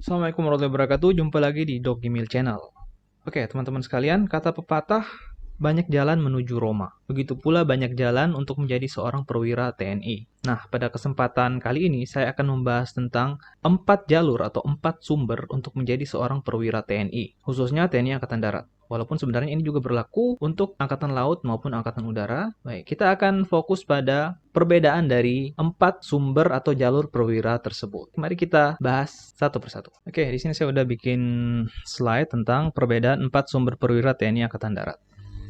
Assalamualaikum warahmatullahi wabarakatuh. Jumpa lagi di Dog Gmail Channel. Oke, teman-teman sekalian, kata pepatah, banyak jalan menuju Roma. Begitu pula banyak jalan untuk menjadi seorang perwira TNI. Nah, pada kesempatan kali ini saya akan membahas tentang 4 jalur atau 4 sumber untuk menjadi seorang perwira TNI, khususnya TNI Angkatan Darat. Walaupun sebenarnya ini juga berlaku untuk Angkatan Laut maupun Angkatan Udara. Baik, kita akan fokus pada perbedaan dari 4 sumber atau jalur perwira tersebut. Mari kita bahas satu persatu. Oke, di sini saya udah bikin slide tentang perbedaan 4 sumber perwira TNI Angkatan Darat.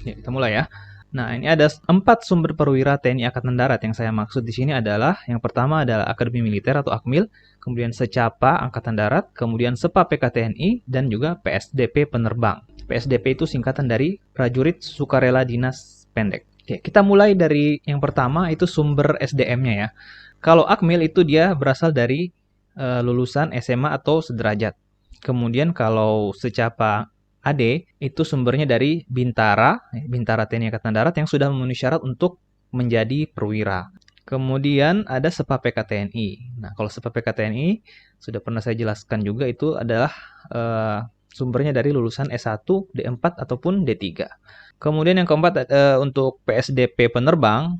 Ya, kita mulai ya. Nah, ini ada 4 sumber perwira TNI Angkatan Darat yang saya maksud di sini adalah yang pertama adalah Akademi Militer atau Akmil, kemudian Secapa Angkatan Darat, kemudian Sepa PKTNI, dan juga PSDP Penerbang. PSDP itu singkatan dari Prajurit Sukarela Dinas Pendek. Oke, kita mulai dari yang pertama itu sumber SDM-nya ya. Kalau Akmil itu dia berasal dari lulusan SMA atau sederajat. Kemudian kalau Secapa AD itu sumbernya dari Bintara TNI Angkatan Darat yang sudah memenuhi syarat untuk menjadi perwira. Kemudian ada Sepa PKTNI. Nah, kalau Sepa PKTNI sudah pernah saya jelaskan juga itu adalah sumbernya dari lulusan S1, D4 ataupun D3. Kemudian yang keempat untuk PSDP penerbang,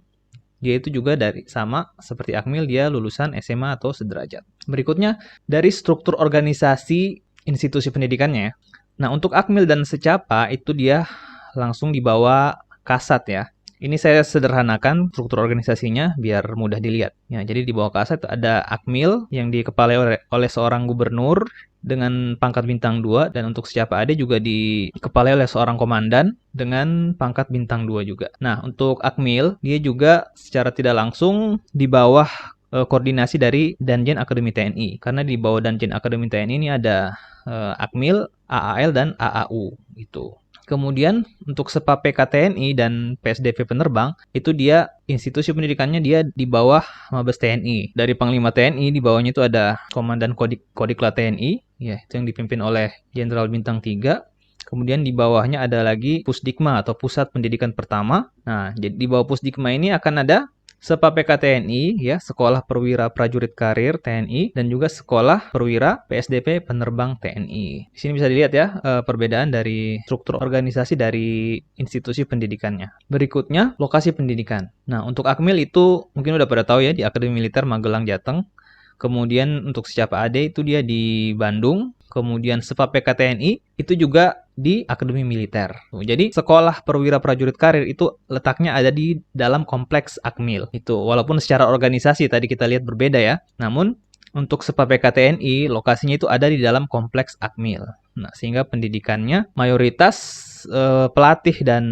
dia itu juga dari sama seperti Akmil, dia lulusan SMA atau sederajat. Berikutnya dari struktur organisasi institusi pendidikannya. Nah, untuk Akmil dan Secapa itu dia langsung dibawa Kasat ya. Ini saya sederhanakan struktur organisasinya biar mudah dilihat. Ya, jadi di bawah Kasat ada Akmil yang dikepalai oleh seorang gubernur dengan pangkat bintang 2, dan untuk Secapa AD juga dikepalai oleh seorang komandan dengan pangkat bintang 2 juga. Nah, untuk Akmil dia juga secara tidak langsung di bawah koordinasi dari Danjen Akademi TNI. Karena di bawah Danjen Akademi TNI ini ada Akmil, AAL, dan AAU gitu. Kemudian untuk Sepa PKTNI dan PSDP Penerbang, itu dia institusi pendidikannya dia di bawah Mabes TNI. Dari Panglima TNI di bawahnya itu ada Komandan Kodiklat TNI, ya, itu yang dipimpin oleh Jenderal Bintang 3. Kemudian di bawahnya ada lagi Pusdikma atau Pusat Pendidikan Pertama. Nah, jadi di bawah Pusdikma ini akan ada Sepa PKTNI ya, Sekolah Perwira Prajurit Karir TNI, dan juga Sekolah Perwira PSDP Penerbang TNI. Di sini bisa dilihat ya perbedaan dari struktur organisasi dari institusi pendidikannya. Berikutnya lokasi pendidikan. Nah, untuk Akmil itu mungkin udah pada tahu ya, di Akademi Militer Magelang Jateng. Kemudian untuk Secapa AD itu dia di Bandung. Kemudian Sepa PKTNI itu juga di Akademi Militer. Jadi sekolah perwira prajurit karir itu letaknya ada di dalam kompleks Akmil. Itu walaupun secara organisasi tadi kita lihat berbeda ya. Namun untuk Sepa PKTNI lokasinya itu ada di dalam kompleks Akmil. Nah, sehingga pendidikannya mayoritas pelatih dan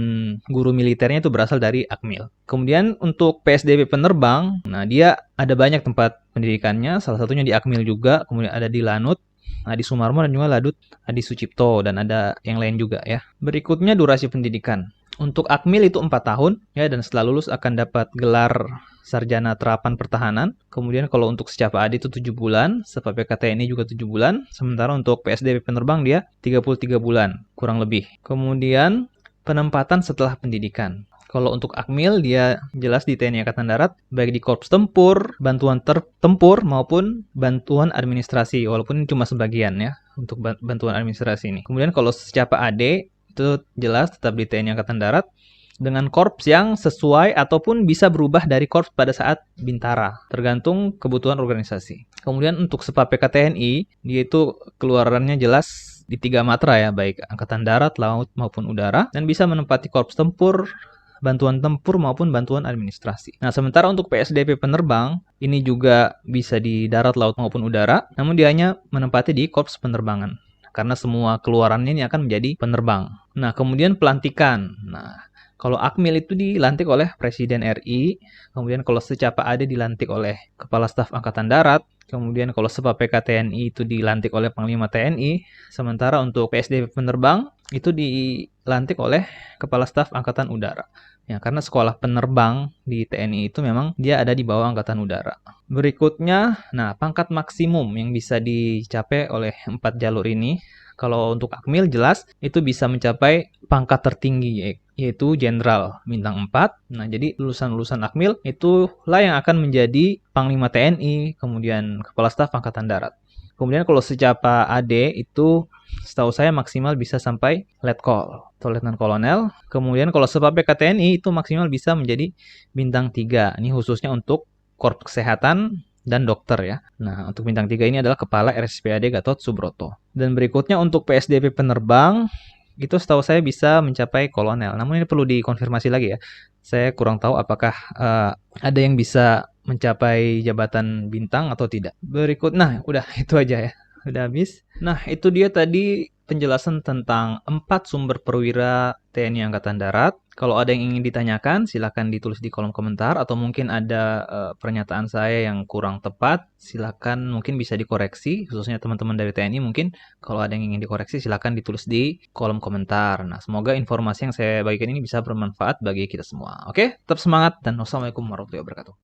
guru militernya itu berasal dari Akmil. Kemudian untuk PSDP penerbang, nah dia ada banyak tempat pendidikannya, salah satunya di Akmil juga, kemudian ada di Lanut, Adi Sumarmo, dan juga Ladut Adi Sucipto, dan ada yang lain juga ya. Berikutnya durasi pendidikan. Untuk Akmil itu 4 tahun ya, dan setelah lulus akan dapat gelar Sarjana Terapan Pertahanan. Kemudian kalau untuk Secapa AD itu 7 bulan, Sepa PKTNI juga 7 bulan, sementara untuk PSDP penerbang dia 33 bulan kurang lebih. Kemudian penempatan setelah pendidikan. Kalau untuk Akmil dia jelas di TNI Angkatan Darat, baik di Korps Tempur, bantuan tempur maupun bantuan administrasi, walaupun cuma sebagian ya untuk bantuan administrasi ini. Kemudian kalau Secapa AD itu jelas tetap di TNI Angkatan Darat dengan korps yang sesuai ataupun bisa berubah dari korps pada saat bintara, tergantung kebutuhan organisasi. Kemudian untuk Sepa PKTNI, dia itu keluarannya jelas di 3 matra ya, baik Angkatan Darat, Laut maupun Udara, dan bisa menempati korps tempur, bantuan tempur maupun bantuan administrasi. Nah, sementara untuk PSDP penerbang, ini juga bisa di darat, laut maupun udara, namun dia hanya menempati di korps penerbangan. Karena semua keluarannya ini akan menjadi penerbang. Nah, kemudian pelantikan. Nah, kalau Akmil itu dilantik oleh Presiden RI, kemudian kalau Secapa AD dilantik oleh Kepala Staf Angkatan Darat, kemudian kalau Sepa PKTNI itu dilantik oleh Panglima TNI, sementara untuk PSDP penerbang itu dilantik oleh Kepala Staf Angkatan Udara. Ya, karena sekolah penerbang di TNI itu memang dia ada di bawah Angkatan Udara. Berikutnya, nah pangkat maksimum yang bisa dicapai oleh 4 jalur ini, kalau untuk Akmil jelas itu bisa mencapai pangkat tertinggi yaitu Jenderal Bintang 4. Nah, jadi lulusan-lulusan Akmil itulah yang akan menjadi Panglima TNI, kemudian Kepala Staf Angkatan Darat. Kemudian kalau secapa AD itu setahu saya maksimal bisa sampai letkol atau letnan kolonel. Kemudian kalau sepa PKTNI itu maksimal bisa menjadi bintang 3. Ini khususnya untuk korps kesehatan dan dokter ya. Nah, untuk bintang 3 ini adalah Kepala RSPAD Gatot Subroto. Dan berikutnya untuk PSDP penerbang, itu setahu saya bisa mencapai kolonel. Namun ini perlu dikonfirmasi lagi ya. Saya kurang tahu apakah ada yang bisa mencapai jabatan bintang atau tidak. Nah udah itu aja ya. Udah habis. Nah itu dia tadi penjelasan tentang 4 sumber perwira TNI Angkatan Darat. Kalau ada yang ingin ditanyakan, silakan ditulis di kolom komentar. Atau mungkin ada pernyataan saya yang kurang tepat, silakan mungkin bisa dikoreksi. Khususnya teman-teman dari TNI mungkin kalau ada yang ingin dikoreksi, silakan ditulis di kolom komentar. Nah, semoga informasi yang saya bagikan ini bisa bermanfaat bagi kita semua. Oke, tetap semangat dan wassalamualaikum warahmatullahi wabarakatuh.